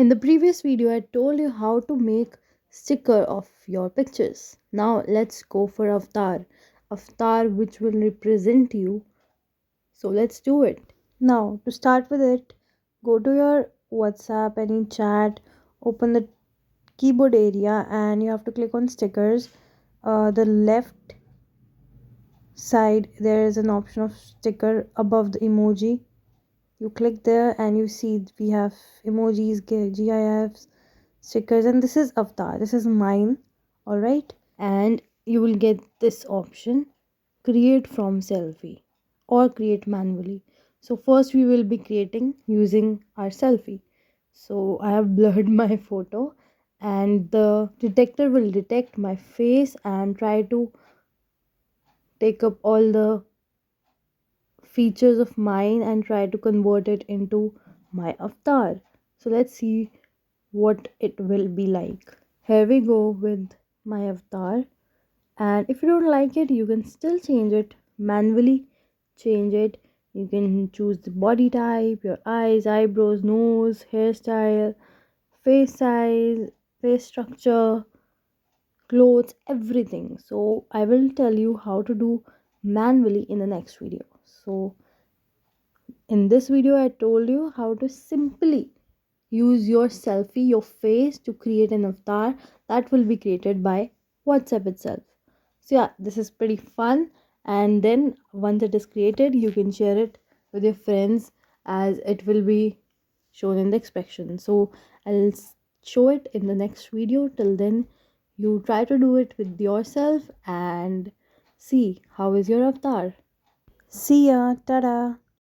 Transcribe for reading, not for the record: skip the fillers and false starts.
In the previous video, I told you how to make sticker of your pictures. Now let's go for avatar which will represent you. So let's do it. Now to start with it, go to your WhatsApp, any chat, open the keyboard area, and you have to click on stickers. The left side there is an option of sticker above the emoji. You click there and you see we have emojis, gifs, stickers, and this is avatar, this is mine. All right, and you will get this option, create from selfie or create manually. So first we will be creating using our selfie. So I have blurred my photo, and the detector will detect my face and try to take up all the features of mine and try to convert it into my avatar. So let's see what it will be like. Here we go with my avatar, and if you don't like it, you can still change it manually. Change it. You can choose the body type, your eyes, eyebrows, nose, hairstyle, face size, face structure, clothes, everything. So I will tell you how to do manually in the next video. So in this video, I told you how to simply use your selfie, your face, to create an avatar that will be created by WhatsApp itself. So, yeah, this is pretty fun. And then, once it is created, you can share it with your friends as it will be shown in the expression. So, I'll show it in the next video. Till then, you try to do it with yourself and see how is your avatar. See ya. Tada.